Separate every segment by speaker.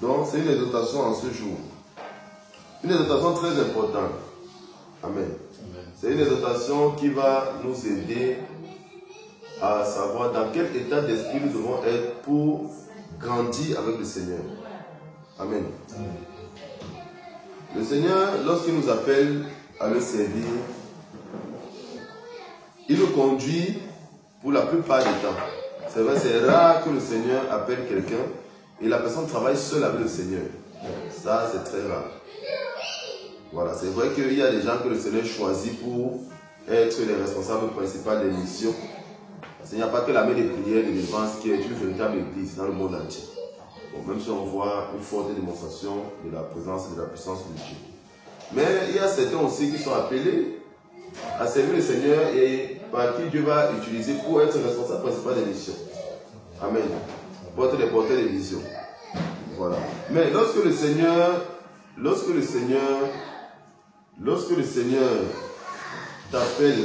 Speaker 1: Donc, c'est une exhortation en ce jour. Une exhortation très importante. Amen. C'est une exhortation qui va nous aider à savoir dans quel état d'esprit nous devons être pour grandir avec le Seigneur. Amen. Le Seigneur, lorsqu'il nous appelle à le servir, il nous conduit pour la plupart du temps. C'est vrai, c'est rare que le Seigneur appelle quelqu'un et la personne travaille seule avec le Seigneur. Ça, c'est très rare. Voilà, c'est vrai qu'il y a des gens que le Seigneur choisit pour être les responsables principaux des missions. Il n'y a pas que la main des prières de l'Évangile qui est une véritable église dans le monde entier. Bon, même si on voit une forte démonstration de la présence et de la puissance de Dieu. Mais il y a certains aussi qui sont appelés à servir le Seigneur et par qui Dieu va utiliser pour être responsable principal des missions. Amen. Pour être les porteurs des visions. Voilà. Mais lorsque le Seigneur t'appelle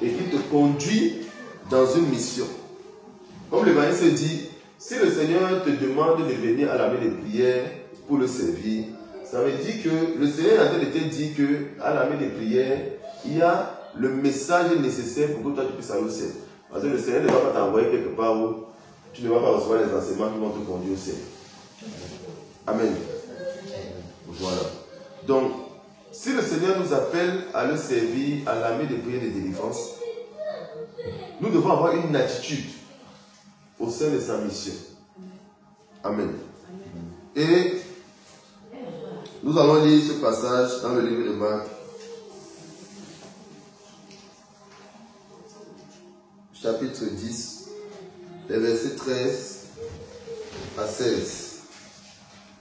Speaker 1: et qu'il te conduit dans une mission, comme l'évangile dit, si le Seigneur te demande de venir à la main des prières pour le servir, ça veut dire que le Seigneur a été dit qu'à la main des prières, il y a le message nécessaire pour que toi tu puisses aller au ciel. Parce que le Seigneur ne va pas t'envoyer quelque part où tu ne vas pas recevoir les enseignements qui vont te conduire au ciel. Amen. Voilà. Donc, si le Seigneur nous appelle à le servir à la main des prières de délivrance, nous devons avoir une attitude au sein de sa mission. Amen. Et nous allons lire ce passage dans le livre de Marc, chapitre 10, les versets 13 à 16.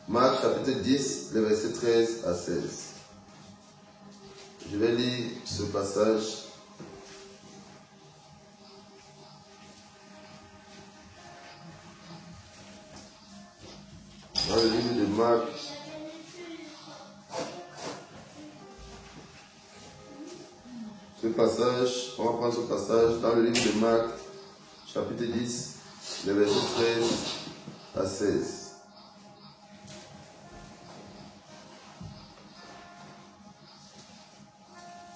Speaker 1: Marc chapitre 10, les versets 13 à 16. Je vais lire ce passage. Dans le livre de Marc, ce passage, on va prendre ce passage dans le livre de Marc, chapitre 10, les versets 13 à 16.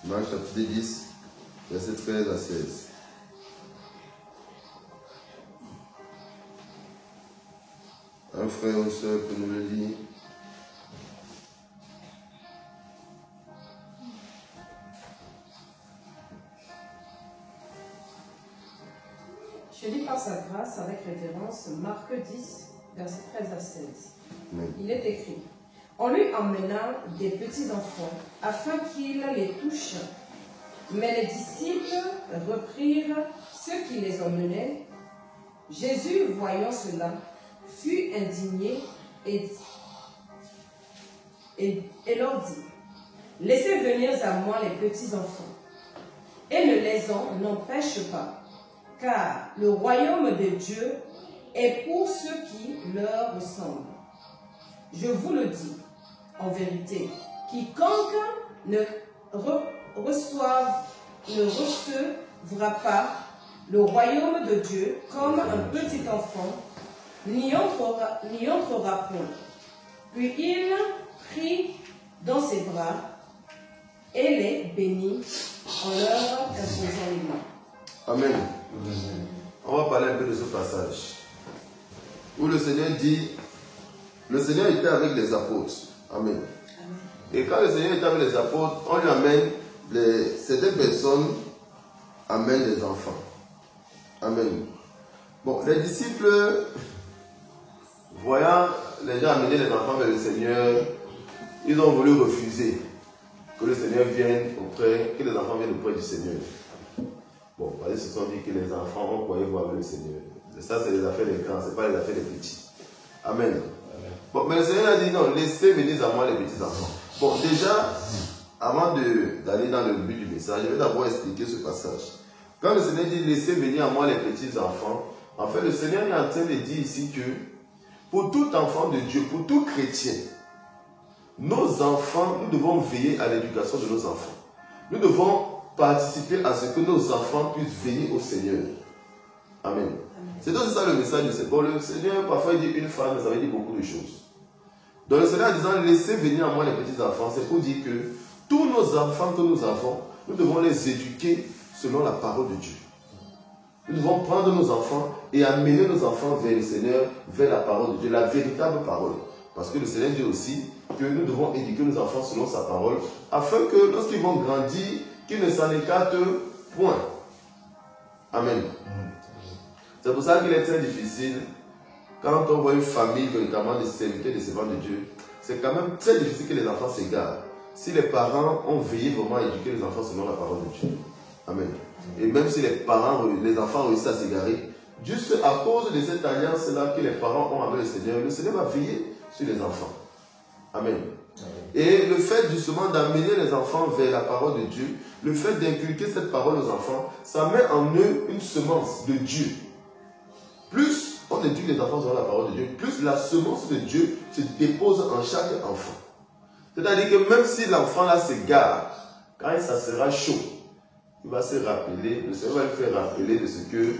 Speaker 1: Marc chapitre 10, verset 13 à 16. Un frère ou une soeur peut nous le lire.
Speaker 2: Je lis par sa grâce avec révérence Marc 10, verset 13 à 16. Amen. Il est écrit: on lui emmena des petits enfants afin qu'il les touche. Mais les disciples reprirent ceux qui les emmenaient. Jésus, voyant cela, fut indigné et leur dit: laissez venir à moi les petits enfants, et ne les en empêche pas, car le royaume de Dieu est pour ceux qui leur ressemblent. Je vous le dis, en vérité, quiconque ne recevra pas le royaume de Dieu comme un petit enfant, n'y entrera point. Puis il prit dans ses bras et les bénit en leur imposant les mains.
Speaker 1: Amen. On va parler un peu de ce passage où le Seigneur dit, le Seigneur était avec les apôtres. Amen. Et quand le Seigneur était avec les apôtres, on lui amène, certaines personnes amènent les enfants. Amen. Bon, les disciples, voyant les gens amener les enfants vers le Seigneur, ils ont voulu refuser que le Seigneur vienne auprès, que les enfants viennent auprès du Seigneur. Bon, ils se sont dit que les enfants ont croyé voir avec le Seigneur. Et ça, c'est les affaires des grands, ce n'est pas les affaires des petits. Amen. Amen. Bon, mais le Seigneur a dit non, laissez venir à moi les petits enfants. Bon, déjà, avant d'aller dans le but du message, je vais d'abord expliquer ce passage. Quand le Seigneur dit laissez venir à moi les petits enfants, en fait, le Seigneur est en train de dire ici que pour tout enfant de Dieu, pour tout chrétien, nos enfants, nous devons veiller à l'éducation de nos enfants. Nous devons participer à ce que nos enfants puissent venir au Seigneur. Amen. C'est donc ça le message du Seigneur. Bon, le Seigneur, parfois, il dit une phrase, mais ça veut dire beaucoup de choses. Donc le Seigneur en disant, laissez venir à moi les petits enfants, c'est pour dire que tous nos enfants que nous avons, nous devons les éduquer selon la parole de Dieu. Nous devons prendre nos enfants et amener nos enfants vers le Seigneur, vers la parole de Dieu, la véritable parole. Parce que le Seigneur dit aussi que nous devons éduquer nos enfants selon sa parole, afin que lorsqu'ils vont grandir, qu'ils ne s'en écartent point. Amen. C'est pour ça qu'il est très difficile, quand on voit une famille véritablement de serviteurs, de servants de Dieu, c'est quand même très difficile que les enfants s'égarent. Si les parents ont veillé vraiment à éduquer les enfants selon la parole de Dieu. Amen. Et même si les enfants réussissent à s'égarer, juste à cause de cette alliance-là que les parents ont avec le Seigneur va veiller sur les enfants. Amen. Et le fait justement d'amener les enfants vers la parole de Dieu, le fait d'inculquer cette parole aux enfants, ça met en eux une semence de Dieu. Plus on éduque les enfants sur la parole de Dieu, plus la semence de Dieu se dépose en chaque enfant. C'est-à-dire que même si l'enfant là s'égare, quand ça sera chaud, il va se rappeler, le Seigneur va lui faire rappeler de ce que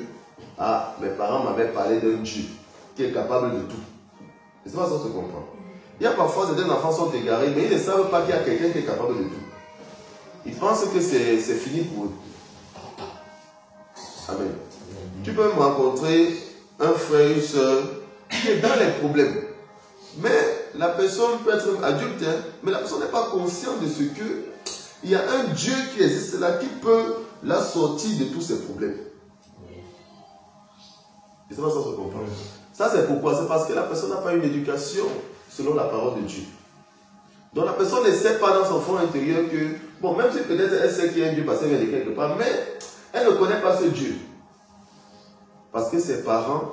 Speaker 1: mes parents m'avaient parlé d'un Dieu qui est capable de tout. Et c'est pas ça qu'on se comprend. Il y a parfois certains enfants sont égarés, mais ils ne savent pas qu'il y a quelqu'un qui est capable de tout. Ils pensent que c'est fini pour eux. Amen. Tu peux me rencontrer un frère, une soeur qui est dans les problèmes. Mais la personne peut être adulte, mais la personne n'est pas consciente de ce que il y a un Dieu qui existe là qui peut la sortir de tous ces problèmes. Et c'est pas ça que je comprends. Ça c'est pourquoi? C'est parce que la personne n'a pas une éducation selon la parole de Dieu. Donc la personne ne sait pas dans son fond intérieur que, bon, même si peut-être elle sait qu'il y a un Dieu parce qu'elle vient de quelque part, mais elle ne connaît pas ce Dieu. Parce que ses parents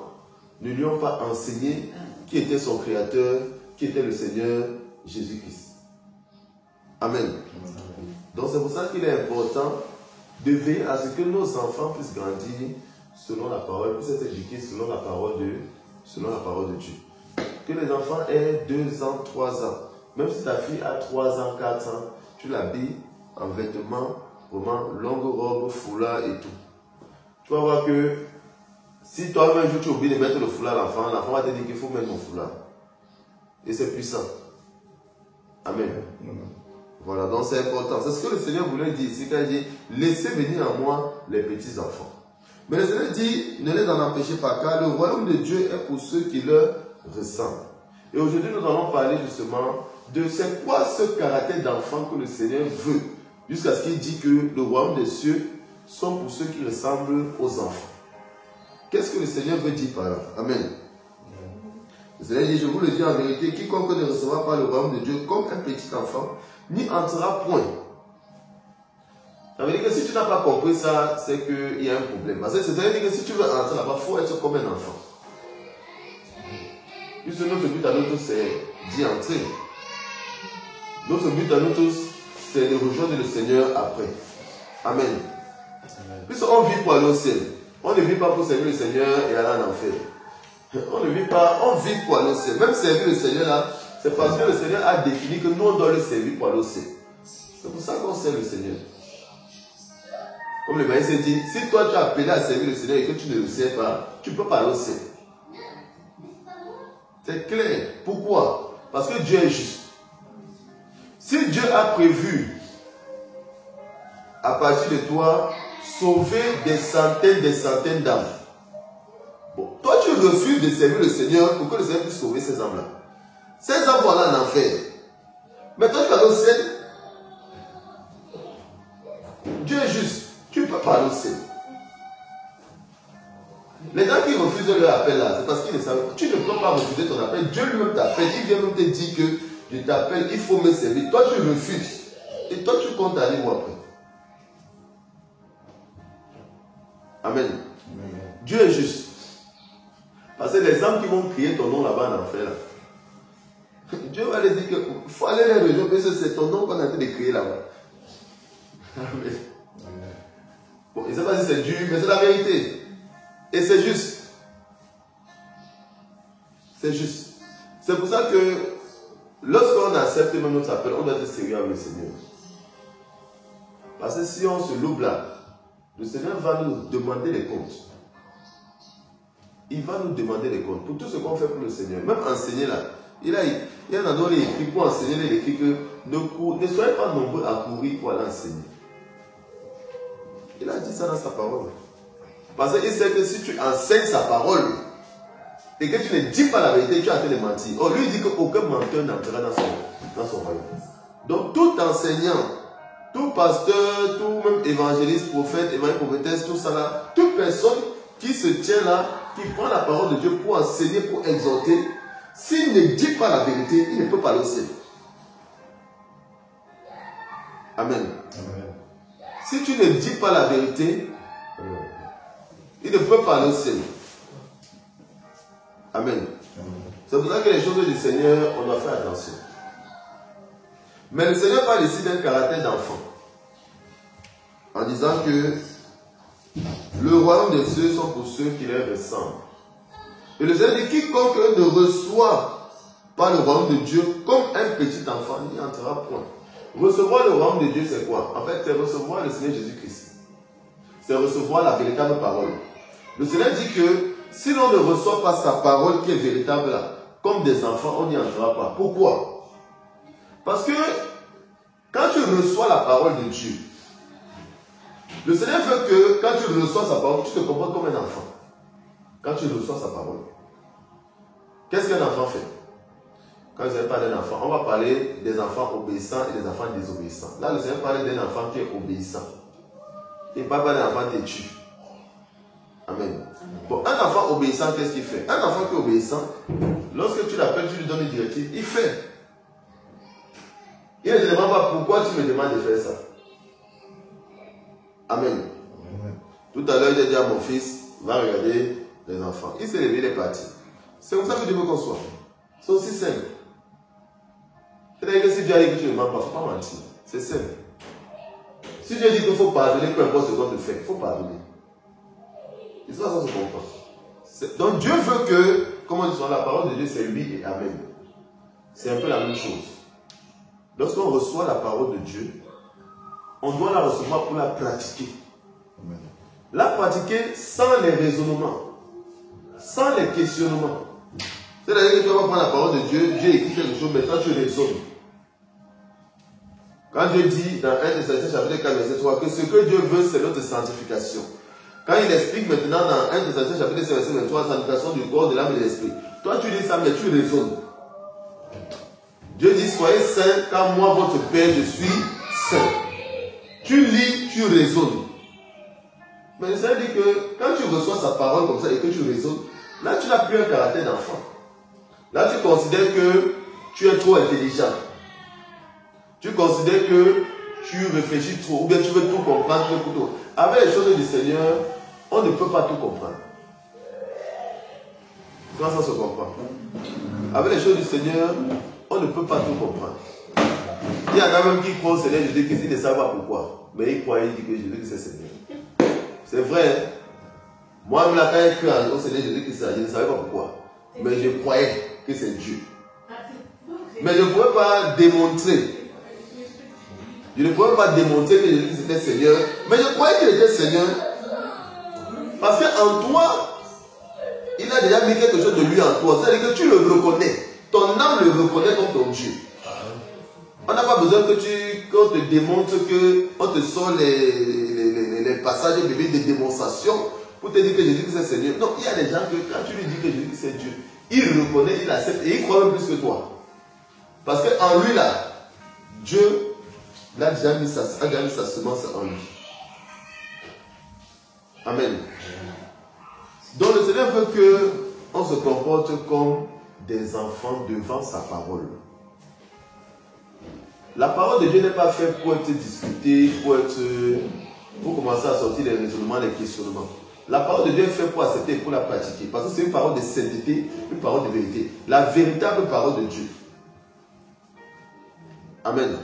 Speaker 1: ne lui ont pas enseigné qui était son créateur, qui était le Seigneur Jésus-Christ. Amen. Donc c'est pour ça qu'il est important de veiller à ce que nos enfants puissent grandir selon la parole, puissent être éduqués selon la parole de Dieu. Que les enfants aient 2 ans, 3 ans. Même si ta fille a 3 ans, 4 ans, tu l'habilles en vêtements, vraiment longue robe, foulard et tout. Tu vas voir que si toi-même un jour tu oublies de mettre le foulard à l'enfant, l'enfant va te dire qu'il faut mettre mon foulard. Et c'est puissant. Amen. Voilà, donc c'est important. C'est ce que le Seigneur voulait dire ici quand il dit laissez venir à moi les petits enfants. Mais le Seigneur dit ne les en empêchez pas, car le royaume de Dieu est pour ceux qui leur ressemblent. Et aujourd'hui nous allons parler justement de c'est quoi ce caractère d'enfant que le Seigneur veut, jusqu'à ce qu'il dit que le royaume des cieux sont pour ceux qui ressemblent aux enfants. Qu'est-ce que le Seigneur veut dire par là? Amen. Le Seigneur dit, je vous le dis en vérité, quiconque ne recevra pas le royaume de Dieu comme un petit enfant, n'y entrera point. Ça veut dire que si tu n'as pas compris ça, c'est qu'il y a un problème. Parce que c'est-à-dire que si tu veux entrer là-bas, il faut être comme un enfant. Juste notre but à nous tous, c'est d'y entrer. Notre but à nous tous, c'est de rejoindre le Seigneur après. Amen. Puisqu'on vit pour aller au ciel. On ne vit pas pour servir le Seigneur et aller en enfer. On ne vit pas, on vit pour aller au ciel. Même servir le Seigneur là, c'est parce que le Seigneur a défini que nous on doit le servir pour aller au ciel. C'est pour ça qu'on sert le Seigneur. Comme le Maïs dit, si toi tu as appelé à servir le Seigneur et que tu ne le sais pas, tu ne peux pas aller au ciel. C'est clair. Pourquoi? Parce que Dieu est juste. Si Dieu a prévu à partir de toi sauver des centaines d'âmes. Bon, toi tu refuses de servir le Seigneur pour que le Seigneur puisse sauver ces âmes-là. Ces âmes vont aller en enfer. Mais toi tu vas aller au ciel. Dieu est juste. Tu ne peux pas aller au ciel. Les gens qui refusent leur appel là, c'est parce qu'ils ne savent pas. Tu ne peux pas refuser ton appel. Dieu lui-même t'appelle. Il vient même te dire que je t'appelle, il faut me servir. Toi tu refuses. Et toi tu comptes aller où après? Amen. Amen. Dieu est juste. Parce que les âmes qui vont crier ton nom là-bas en enfer, là, Dieu va leur dire qu'il faut aller les rejoindre parce que c'est ton nom qu'on est en train de crier là-bas. Amen. Bon, je ne sais pas si c'est dur, mais c'est la vérité. Et c'est juste. C'est juste. C'est pour ça que lorsqu'on accepte même notre appel, on doit être sérieux avec le Seigneur. Parce que si on se loupe là, le Seigneur va nous demander les comptes. Il va nous demander les comptes pour tout ce qu'on fait pour le Seigneur. Même enseigner là. Il y a un endroit écrit pour enseigner, il écrit que ne soyez pas nombreux à courir pour aller enseigner. Il a dit ça dans sa parole. Parce qu'il sait que si tu enseignes sa parole et que tu ne dis pas la vérité, tu es en train de mentir. Oh, lui il dit qu'aucun menteur n'entrera dans son royaume. Donc tout enseignant, tout pasteur, tout même évangéliste, prophète, prophétesse, tout ça là, toute personne qui se tient là, qui prend la parole de Dieu pour enseigner, pour exhorter, s'il ne dit pas la vérité, il ne peut pas le ciel. Amen. Amen. Si tu ne dis pas la vérité, il ne peut pas aller au ciel. Amen. C'est pour ça que les choses du Seigneur, on doit faire attention. Mais le Seigneur parle ici d'un caractère d'enfant. En disant que le royaume des cieux sont pour ceux qui leur ressemblent. Et le Seigneur dit, quiconque ne reçoit pas le royaume de Dieu comme un petit enfant, n'y entrera point. Recevoir le royaume de Dieu, c'est quoi? En fait, c'est recevoir le Seigneur Jésus-Christ. C'est recevoir la véritable parole. Le Seigneur dit que si l'on ne reçoit pas sa parole qui est véritable là, comme des enfants, on n'y entrera pas. Pourquoi? Parce que quand tu reçois la parole de Dieu, le Seigneur veut que quand tu reçois sa parole, tu te comportes comme un enfant. Quand tu reçois sa parole. Qu'est-ce qu'un enfant fait? Quand le Seigneur parle d'un enfant, on va parler des enfants obéissants et des enfants désobéissants. Là, le Seigneur parle d'un enfant qui est obéissant. Il ne parle pas d'un enfant têtu. Amen. Bon, un enfant obéissant, qu'est-ce qu'il fait? Un enfant qui est obéissant, lorsque tu l'appelles, tu lui donnes une directive, il fait. Il ne te demande pas pourquoi tu me demandes de faire ça. Amen. Amen. Tout à l'heure, il a dit à mon fils, va regarder les enfants. Il s'est levé, il est parti. C'est comme ça que Dieu veut qu'on soit. C'est aussi simple. C'est-à-dire que si Dieu a dit que tu ne demandes pas, il ne faut pas mentir. C'est simple. Si Dieu dit qu'il faut pardonner, peu importe ce qu'on te fait, il faut pardonner. Et ça, ça se comprend. Donc Dieu veut que, comme on dit sur la parole de Dieu, c'est oui et amen. C'est un peu la même chose. Lorsqu'on reçoit la parole de Dieu, on doit la recevoir pour la pratiquer. Amen. La pratiquer sans les raisonnements, sans les questionnements. C'est-à-dire que tu vas prendre la parole de Dieu, Dieu écrit quelque chose, maintenant tu raisonnes. Quand Dieu dit dans 1 Thessaloniciens chapitre 4, verset 3, que ce que Dieu veut, c'est notre sanctification. Quand il explique maintenant dans 1 Thessaloniciens chapitre 5, verset 23, la sanctification du corps, de l'âme et de l'esprit. Toi tu dis ça, mais tu raisonnes. Dieu dit, soyez saints, car moi, votre Père, je suis saint. Tu lis, tu raisonnes. Mais le Seigneur dit que quand tu reçois sa parole comme ça et que tu raisonnes, là tu n'as plus un caractère d'enfant. Là tu considères que tu es trop intelligent. Tu considères que tu réfléchis trop, ou bien tu veux tout comprendre, tout. Avec les choses du Seigneur, on ne peut pas tout comprendre. Comment ça se comprend? Avec les choses du Seigneur, on ne peut pas tout comprendre. Il y en a même qui croient au Seigneur Jésus qu'ils ne savent pas pourquoi. Mais ils croient, ils disent que Jésus c'est Seigneur. C'est vrai. Moi, même là, quand j'ai cru au Seigneur Jésus, je ne savais pas pourquoi. Mais je croyais que c'est Dieu. Mais je ne pouvais pas démontrer. Je ne pouvais pas démontrer que Jésus était Seigneur. Mais je croyais qu'il était Seigneur. Parce qu'en toi, il a déjà mis quelque chose de lui en toi. C'est-à-dire que tu le reconnais. Ton âme le reconnaît comme ton Dieu. On n'a pas besoin qu'on te démontre, qu'on te sort les passages bibliques de démonstration pour te dire que Jésus c'est Seigneur. Non, il y a des gens que quand tu lui dis que Jésus c'est Dieu, il reconnaît, il accepte et il croit même plus que toi. Parce qu'en lui là, Dieu a déjà mis sa semence en lui. Amen. Donc le Seigneur veut qu'on se comporte comme des enfants devant sa parole. La parole de Dieu n'est pas faite pour être discutée, pour commencer à sortir les raisonnements, les questionnements. La parole de Dieu est faite pour accepter et pour la pratiquer. Parce que c'est une parole de sainteté, une parole de vérité. La véritable parole de Dieu. Amen.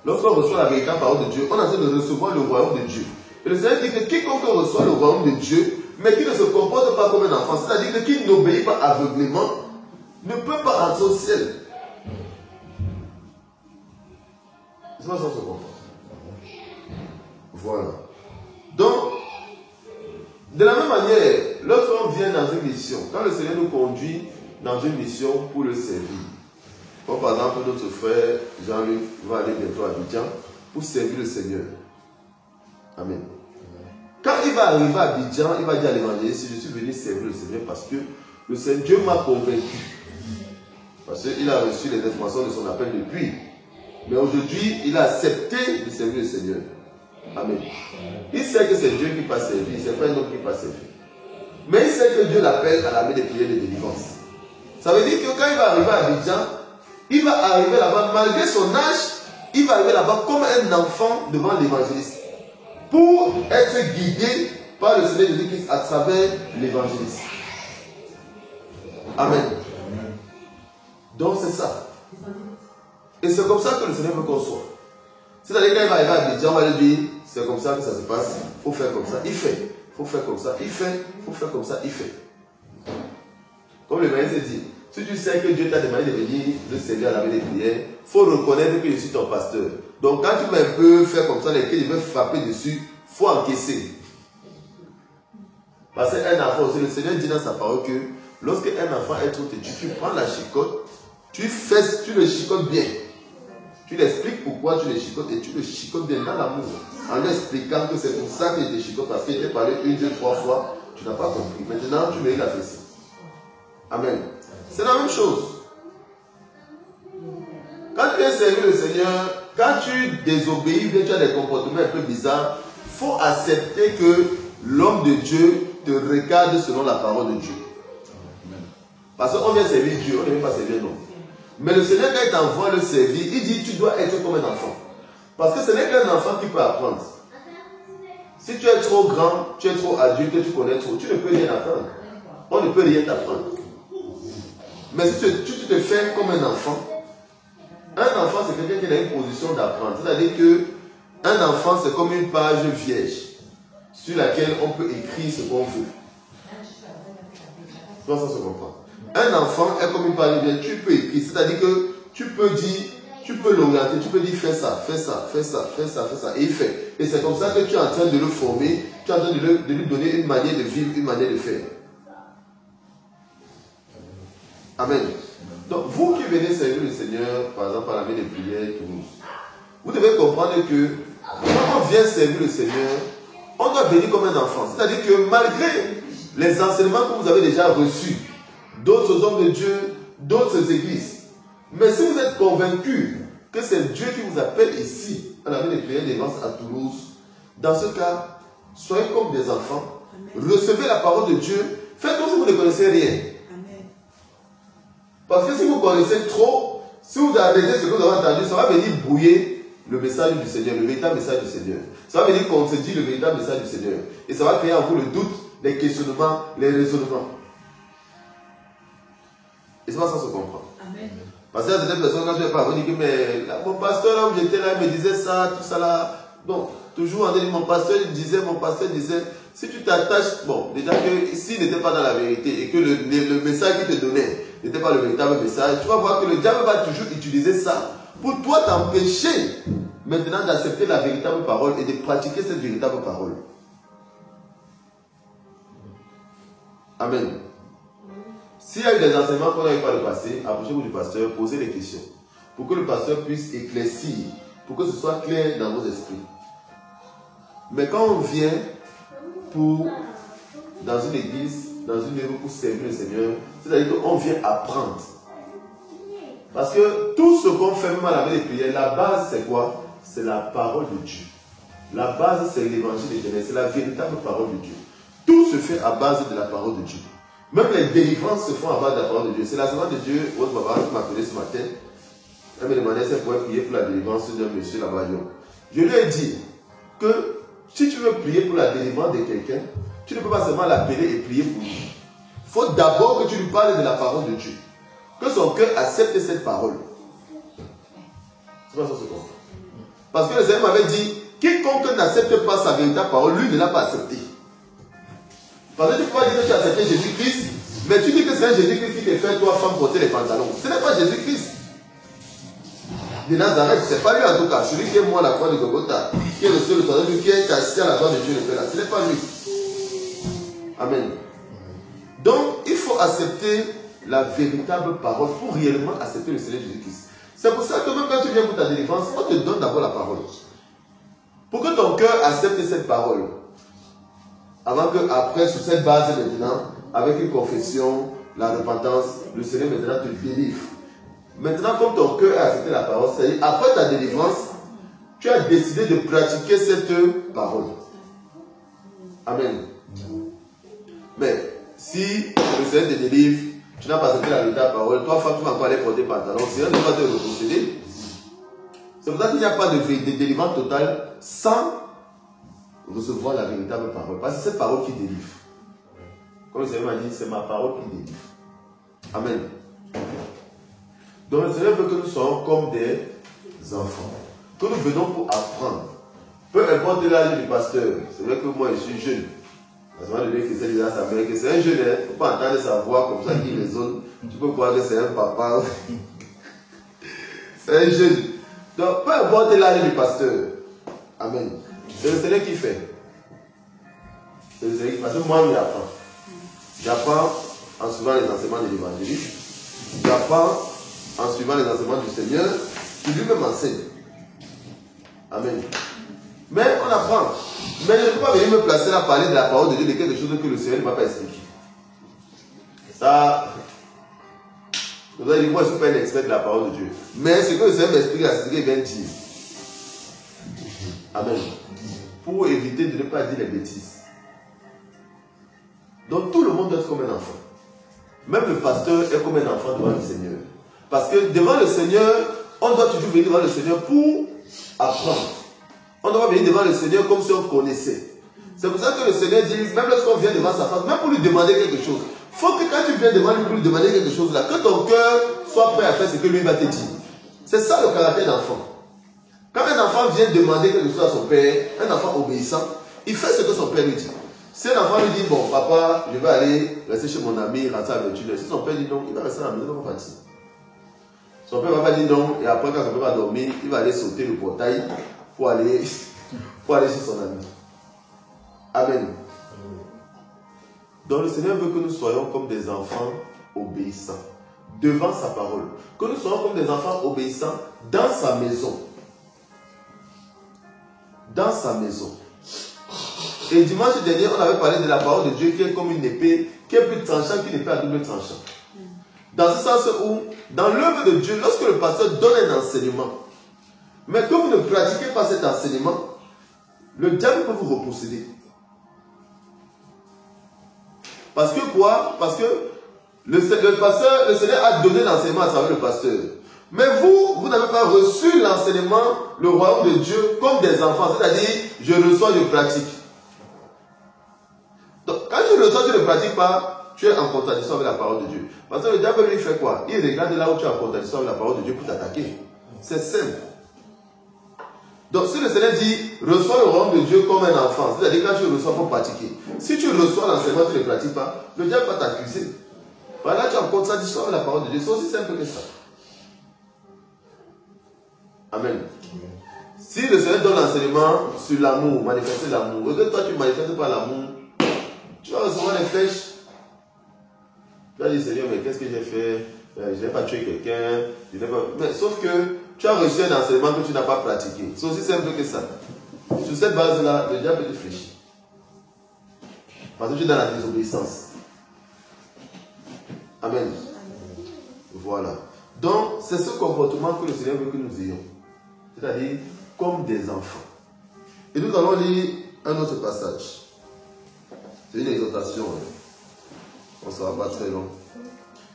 Speaker 1: Lorsqu'on reçoit la véritable parole de Dieu, on est en train de recevoir le royaume de Dieu. Et le Seigneur dit que quiconque reçoit le royaume de Dieu, mais qui ne se comporte pas comme un enfant, c'est-à-dire que qui n'obéit pas aveuglément, ne peut pas entrer au ciel. C'est pas ça qu'on se comprend. Voilà. Donc, de la même manière, lorsqu'on vient dans une mission, quand le Seigneur nous conduit dans une mission pour le servir. Comme par exemple, notre frère Jean-Luc va aller bientôt à Abidjan pour servir le Seigneur. Amen. Quand il va arriver à Abidjan, il va dire à l'évangéliste, je suis venu servir le Seigneur parce que le Seigneur, Dieu m'a convaincu. Parce qu'il a reçu les informations de son appel depuis. Mais aujourd'hui, il a accepté de servir le Seigneur. Amen. Il sait que c'est Dieu qui va servir, ce n'est pas un homme qui va servir. Mais il sait que Dieu l'appelle à la main des prières de délivrance. Ça veut dire que quand il va arriver à Abidjan, il va arriver là-bas, malgré son âge, il va arriver là-bas comme un enfant devant l'évangéliste. Pour être guidé par le Seigneur Jésus-Christ à travers l'évangéliste. Amen. Donc c'est ça. Et c'est comme ça que le Seigneur veut qu'on soit. C'est-à-dire quand il va arriver à Abidjan, on va lui dire, c'est comme ça que ça se passe, il faut faire comme ça, il fait. Il faut faire comme ça, il fait. Il faut faire comme ça, il fait. Comme le maître dit, si tu sais que Dieu t'a demandé de venir le servir à la main des prières, il faut reconnaître que je suis ton pasteur. Donc quand tu vas un peu faire comme ça, lesquels il veut frapper dessus, il faut encaisser. Parce qu'un enfant aussi, le Seigneur dit dans sa parole que lorsqu'un enfant est trop têtu, tu prends la chicote, tu le chicotes bien. Tu lui expliques pourquoi tu le chicotes et tu le chicotes bien dans l'amour. En lui expliquant que c'est pour ça que je te chicote, parce qu'il t'a parlé 1, 2, 3 fois, tu n'as pas compris. Maintenant, tu mets la fessée. Amen. C'est la même chose. Quand tu viens servir le Seigneur, quand tu désobéis, tu as des comportements un peu bizarres, il faut accepter que l'homme de Dieu te regarde selon la parole de Dieu. Parce qu'on vient servir Dieu, on ne vient pas servir l'homme. Mais le Seigneur, quand il t'envoie le servir, il dit tu dois être comme un enfant. Parce que ce n'est qu'un enfant qui peut apprendre. Si tu es trop grand, tu es trop adulte, tu connais trop, tu ne peux rien apprendre. On ne peut rien t'apprendre. Mais si tu te fais comme un enfant c'est quelqu'un qui a une position d'apprendre. C'est-à-dire qu'un enfant c'est comme une page vierge sur laquelle on peut écrire ce qu'on veut. Donc ça se comprend. Un enfant est comme une page vierge, tu peux écrire, c'est-à-dire que tu peux dire, tu peux l'orienter, tu peux dire fais ça, fais ça, fais ça, fais ça, fais ça, et il fait. Et c'est comme ça que tu es en train de le former, tu es en train de lui donner une manière de vivre, une manière de faire. Amen. Donc, vous qui venez servir le Seigneur, par exemple, à la main des prières, vous devez comprendre que quand on vient servir le Seigneur, on doit venir comme un enfant. C'est-à-dire que malgré les enseignements que vous avez déjà reçus, d'autres hommes de Dieu, d'autres églises, mais si vous êtes convaincu que c'est Dieu qui vous appelle ici, à la main des prières d'évangile à Toulouse, dans ce cas, soyez comme des enfants, recevez la parole de Dieu, faites comme si vous ne connaissez rien. Parce que si vous connaissez trop, si vous arrêtez ce que vous avez entendu, ça va venir brouiller le message du Seigneur, le véritable message du Seigneur. Ça va venir contredire le véritable message du Seigneur. Et ça va créer en vous le doute, les questionnements, les raisonnements. Et c'est pas ça se comprend. Amen. Parce que certaines personnes, quand je vais pas venir, mais mon pasteur, là où j'étais là, il me disait ça, tout ça là. Donc, toujours en disant, mon pasteur disait, si tu t'attaches, bon, déjà que s'il n'était pas dans la vérité et que le message qu'il te donnait n'était pas le véritable message, tu vas voir que le diable va toujours utiliser ça pour toi t'empêcher maintenant d'accepter la véritable parole et de pratiquer cette véritable parole. Amen. S'il y a eu des enseignements qu'on n'avait pas le passé, approchez-vous du pasteur, posez des questions pour que le pasteur puisse éclaircir, pour que ce soit clair dans vos esprits. Mais quand on vient dans une église, dans une œuvre pour servir le Seigneur, c'est-à-dire qu'on vient apprendre. Parce que tout ce qu'on fait, même à la main des prières, la base c'est quoi? C'est la parole de Dieu. La base c'est l'évangile éternel, c'est la véritable parole de Dieu. Tout se fait à base de la parole de Dieu. Même les délivrances se font à base de la parole de Dieu. C'est la semaine de Dieu, votre papa qui m'a appelé ce matin. Elle me demandait si elle pouvait prier pour la délivrance d'un monsieur là-bas. Je lui ai dit que si tu veux prier pour la délivrance de quelqu'un, tu ne peux pas seulement l'appeler et prier pour lui. Il faut d'abord que tu lui parles de la parole de Dieu. Que son cœur accepte cette parole. C'est pas ça ce qu'on. Parce que le Seigneur m'avait dit, quiconque n'accepte pas sa véritable parole, lui ne l'a pas accepté. Parce que tu peux pas dire que tu as accepté Jésus-Christ, mais tu dis que c'est un Jésus-Christ qui te fait toi femme porter les pantalons. Ce n'est pas Jésus-Christ de Nazareth, ce n'est pas lui en tout cas. Celui qui est mort à la croix de Golgotha, qui est le seul qui est assis à la droite de Dieu le Père. Ce n'est pas lui. Amen. Donc, il faut accepter la véritable parole pour réellement accepter le Seigneur Jésus-Christ. C'est pour ça que même quand tu viens pour ta délivrance, on te donne d'abord la parole. Pour que ton cœur accepte cette parole. Avant que, après, sur cette base maintenant, avec une confession, la repentance, le Seigneur maintenant te délivre. Maintenant, comme ton cœur a accepté la parole, c'est-à-dire après ta délivrance, tu as décidé de pratiquer cette parole. Amen. Mais si le Seigneur te délivre, tu n'as pas accepté la véritable parole, toi, femme, tu vas encore aller porter pantalon, le Seigneur ne va pas te reposséder. C'est pour ça qu'il n'y a pas de délivrance totale sans recevoir la véritable parole. Parce que c'est cette parole qui délivre. Comme le Seigneur m'a dit, c'est ma parole qui délivre. Amen. Donc le Seigneur veut que nous soyons comme des enfants. Que nous venons pour apprendre. Peu importe l'âge du pasteur. C'est vrai que moi je suis jeune. À ce moment donné, que c'est déjà sa mère, que c'est un jeune. Il ne faut pas entendre sa voix comme ça qui résonne. Tu peux croire que c'est un papa. C'est un jeune. Donc peu importe l'âge du pasteur. Amen. C'est le Seigneur qui fait. C'est le Seigneur qui fait. Parce que moi, j'apprends. J'apprends en suivant les enseignements de l'évangéliste. J'apprends en suivant les enseignements du Seigneur, qui lui-même m'enseigne. Amen. Mais on apprend. Mais je ne peux pas venir me placer là, parler de la parole de Dieu, de quelque chose que le Seigneur ne m'a pas expliqué. Ça, moi je ne suis pas un expert de la parole de Dieu. Mais ce que le Seigneur m'explique, c'est ce qu'il vient de dire. Amen. Pour éviter de ne pas dire les bêtises. Donc tout le monde doit être comme un enfant. Même le pasteur est comme un enfant devant le Seigneur. Parce que devant le Seigneur, on doit toujours venir devant le Seigneur pour apprendre. On doit venir devant le Seigneur comme si on connaissait. C'est pour ça que le Seigneur dit, même lorsqu'on vient devant sa face, même pour lui demander quelque chose, il faut que quand tu viens devant lui pour lui demander quelque chose, là, que ton cœur soit prêt à faire ce que lui va te dire. C'est ça le caractère d'enfant. Quand un enfant vient demander quelque chose à son père, un enfant obéissant, il fait ce que son père lui dit. Si un enfant lui dit, bon papa, je vais aller rester chez mon ami, rentrer à 21h. Si son père dit non, il va rester à la maison, il va partir. Son père va pas dire non, et après quand son père va dormir, il va aller sauter le portail pour aller chez son ami. Amen. Donc le Seigneur veut que nous soyons comme des enfants obéissants devant sa parole. Que nous soyons comme des enfants obéissants dans sa maison. Dans sa maison. Et dimanche dernier, on avait parlé de la parole de Dieu qui est comme une épée, qui est plus tranchante qu'une épée à double tranchant. Dans ce sens où, dans l'œuvre de Dieu, lorsque le pasteur donne un enseignement, mais que vous ne pratiquez pas cet enseignement, le diable peut vous reposséder. Parce que quoi? Parce que le Seigneur a donné l'enseignement à travers le pasteur. Mais vous n'avez pas reçu l'enseignement, le royaume de Dieu, comme des enfants. C'est-à-dire, je reçois, je pratique. Donc, quand tu reçois, tu ne pratiques pas, tu es en contradiction avec la parole de Dieu. Parce que le diable lui fait quoi? Il regarde là où tu es en contradiction avec la parole de Dieu pour t'attaquer. C'est simple. Donc, si le Seigneur dit, reçois le royaume de Dieu comme un enfant, c'est-à-dire quand tu reçois pour pratiquer. Si tu reçois l'enseignement, tu ne pratiques pas, le diable va t'accuser. Voilà, tu es en contradiction avec la parole de Dieu. C'est aussi simple que ça. Amen. Si le Seigneur donne l'enseignement sur l'amour, manifester l'amour, et que toi tu ne manifestes pas l'amour, tu vas recevoir les flèches. Tu vas dire, Seigneur, mais qu'est-ce que j'ai fait? Je n'ai pas tué quelqu'un. Mais sauf que tu as reçu un enseignement que tu n'as pas pratiqué. C'est aussi simple que ça. Sur cette base-là, le diable peut te fléchir. Parce que tu es dans la désobéissance. Amen. Voilà. Donc, c'est ce comportement que le Seigneur veut que nous ayons. C'est-à-dire, comme des enfants. Et nous allons lire un autre passage. C'est une exhortation. On ne sera pas très long.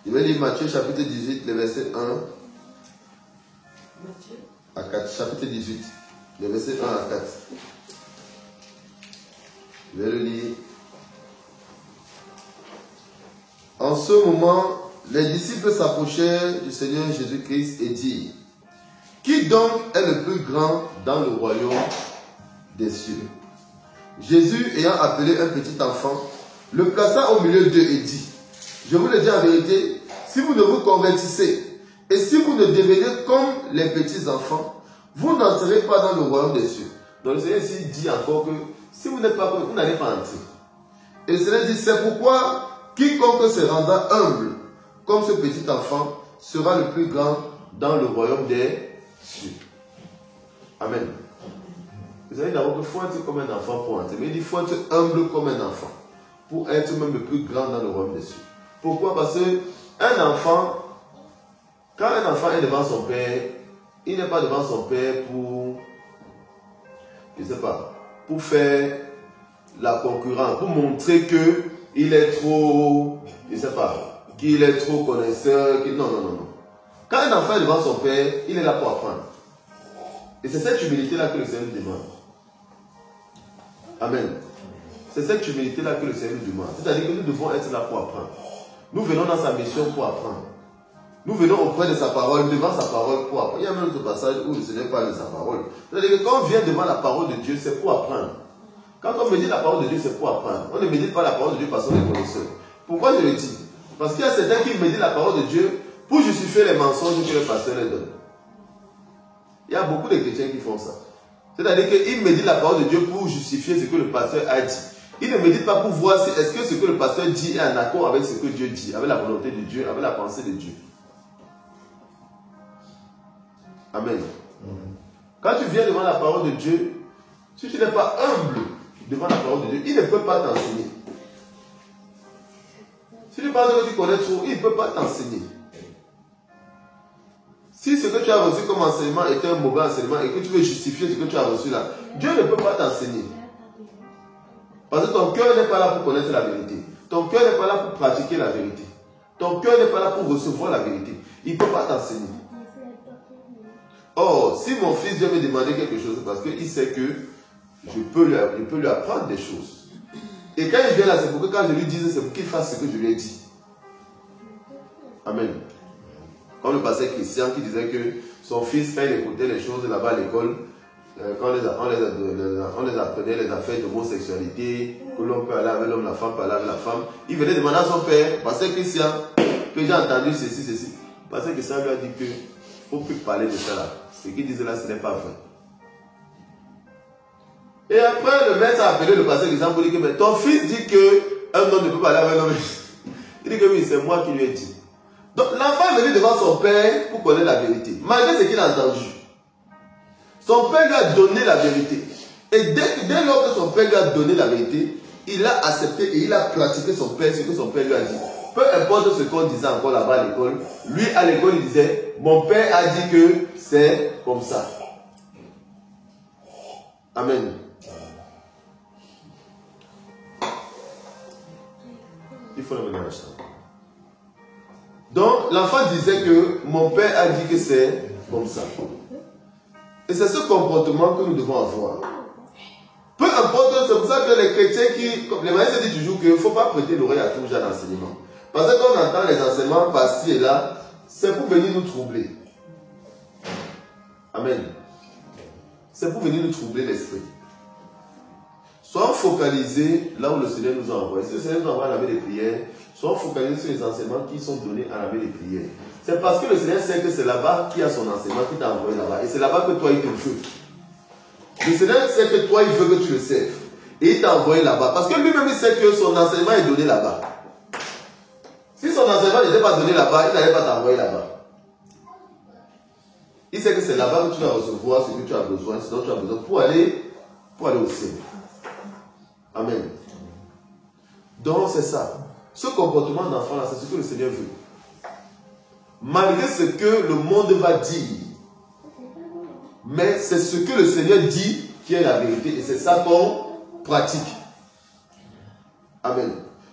Speaker 1: Je vais lire Matthieu chapitre 18, les versets 1 à 4. Chapitre 18, les versets 1 à 4. Je vais le lire. En ce moment, les disciples s'approchèrent du Seigneur Jésus-Christ et dirent, qui donc est le plus grand dans le royaume des cieux? Jésus, ayant appelé un petit enfant, le plaça au milieu d'eux et dit, je vous le dis en vérité, si vous ne vous convertissez et si vous ne devenez comme les petits enfants, vous n'entrerez pas dans le royaume des cieux. Donc le Seigneur ici dit encore que si vous n'êtes pas comme, vous n'allez pas entrer. Et le Seigneur dit, c'est pourquoi quiconque se rendra humble comme ce petit enfant sera le plus grand dans le royaume des cieux. Amen. Vous savez d'abord qu'il faut être comme un enfant pour entrer. Mais il faut être humble comme un enfant pour être même le plus grand dans le royaume des cieux. Pourquoi? Parce qu'un enfant, quand un enfant est devant son père, il n'est pas devant son père pour, je ne sais pas, pour faire la concurrence, pour montrer qu'il est trop, je ne sais pas, qu'il est trop connaisseur. Non, non, non, non. Quand un enfant est devant son père, il est là pour apprendre. Et c'est cette humilité-là que le Seigneur demande. Amen. C'est cette humilité-là que le Seigneur demande. C'est-à-dire que nous devons être là pour apprendre. Nous venons dans sa mission pour apprendre. Nous venons auprès de sa parole, devant sa parole pour apprendre. Il y a même ce passage où le Seigneur parle de sa parole. C'est-à-dire que quand on vient devant la parole de Dieu, c'est pour apprendre. Quand on médite la parole de Dieu, c'est pour apprendre. On ne médite pas la parole de Dieu parce qu'on est connaisseur. Pourquoi je le dis? Parce qu'il y a certains qui méditent la parole de Dieu pour justifier les mensonges que le pasteur leur donne. Il y a beaucoup de chrétiens qui font ça. C'est-à-dire qu'ils méditent la parole de Dieu pour justifier ce que le pasteur a dit. Ils ne méditent pas pour voir si est-ce que ce que le pasteur dit est en accord avec ce que Dieu dit, avec la volonté de Dieu, avec la pensée de Dieu. Amen. Quand tu viens devant la parole de Dieu, si tu n'es pas humble devant la parole de Dieu, il ne peut pas t'enseigner. Si tu penses que tu connais trop, il ne peut pas t'enseigner. Si ce que tu as reçu comme enseignement est un mauvais enseignement et que tu veux justifier ce que tu as reçu là, Dieu ne peut pas t'enseigner. Parce que ton cœur n'est pas là pour connaître la vérité. Ton cœur n'est pas là pour pratiquer la vérité. Ton cœur n'est pas là pour recevoir la vérité. Il ne peut pas t'enseigner. Or, si mon fils vient me demander quelque chose, parce qu'il sait que je peux lui apprendre des choses. Et quand il vient là, c'est pour que quand je lui dise, c'est pour qu'il fasse ce que je lui ai dit. Amen. Comme le pasteur Christian qui disait que son fils, quand il écoutait les choses là-bas à l'école, quand on les apprenait les affaires d'homosexualité, que l'homme peut aller avec l'homme, la femme peut aller avec la femme, il venait demander à son père, pasteur Christian, que j'ai entendu ceci, ceci. Pasteur Christian lui a dit qu'il ne faut plus parler de ça là. Ce qu'il disait là, ce n'est pas vrai. Et après, le maître a appelé le pasteur Christian pour dire que mais ton fils dit qu'un homme ne peut pas aller avec un homme. Il dit que oui, c'est moi qui lui ai dit. Donc l'enfant est venu devant son père pour connaître la vérité, malgré ce qu'il a entendu. Son père lui a donné la vérité. Et dès lors que son père lui a donné la vérité, il a accepté et il a pratiqué ce que son père lui a dit. Peu importe ce qu'on disait encore là-bas à l'école, lui à l'école il disait, mon père a dit que c'est comme ça. Amen. Il faut le mettre dans la chambre. Donc l'enfant disait que mon père a dit que c'est comme ça. Et c'est ce comportement que nous devons avoir. Peu importe, c'est pour ça que les chrétiens qui, comme les maîtres disent toujours qu'il ne faut pas prêter l'oreille à tout genre d'enseignement. Parce que quand on entend les enseignements par-ci et là, c'est pour venir nous troubler. Amen. C'est pour venir nous troubler l'esprit. Soyons focalisés là où le Seigneur nous a envoyés. Si le Seigneur nous envoie à la main des prières, soyons focalisés sur les enseignements qui sont donnés à la main des prières. C'est parce que le Seigneur sait que c'est là-bas qu'il y a son enseignement qui t'a envoyé là-bas. Et c'est là-bas que toi il te veut. Le Seigneur sait que toi il veut que tu le serves. Et il t'a envoyé là-bas. Parce que lui-même il sait que son enseignement est donné là-bas. Si son enseignement n'était pas donné là-bas, il n'allait pas t'envoyer là-bas. Il sait que c'est là-bas que tu vas recevoir ce que tu as besoin, ce dont tu as besoin pour aller au ciel. Amen. Donc c'est ça. Ce comportement d'enfant là, c'est ce que le Seigneur veut. Malgré ce que le monde va dire. Mais c'est ce que le Seigneur dit qui est la vérité. Et c'est ça qu'on pratique. Amen.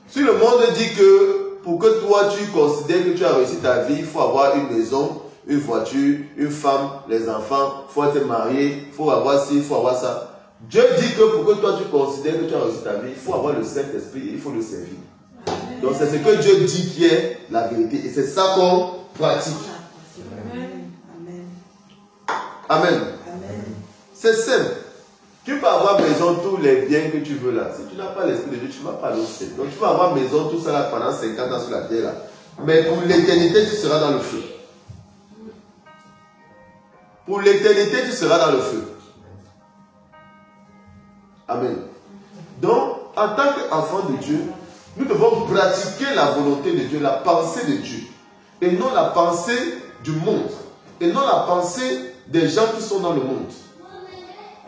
Speaker 1: Si le monde dit que pour que toi tu considères que tu as réussi ta vie, il faut avoir une maison, une voiture, une femme, les enfants, il faut être marié, il faut avoir ci, il faut avoir ça. Dieu dit que pour que toi tu considères que tu as réussi ta vie, il faut avoir le Saint-Esprit et il faut le servir. Donc c'est ce que Dieu dit qui est la vérité. Et c'est ça qu'on pratique. Amen. Amen. C'est simple. Tu peux avoir maison, tous les biens que tu veux là. Si tu n'as pas l'Esprit de Dieu, tu ne vas pas aller au ciel. Donc tu peux avoir maison, tout ça là pendant 50 ans sur la terre là. Mais pour l'éternité, tu seras dans le feu. Pour l'éternité, tu seras dans le feu. Amen. Donc, en tant qu'enfant de Dieu, nous devons pratiquer la volonté de Dieu, la pensée de Dieu. et non la pensée du monde, et non la pensée des gens qui sont dans le monde,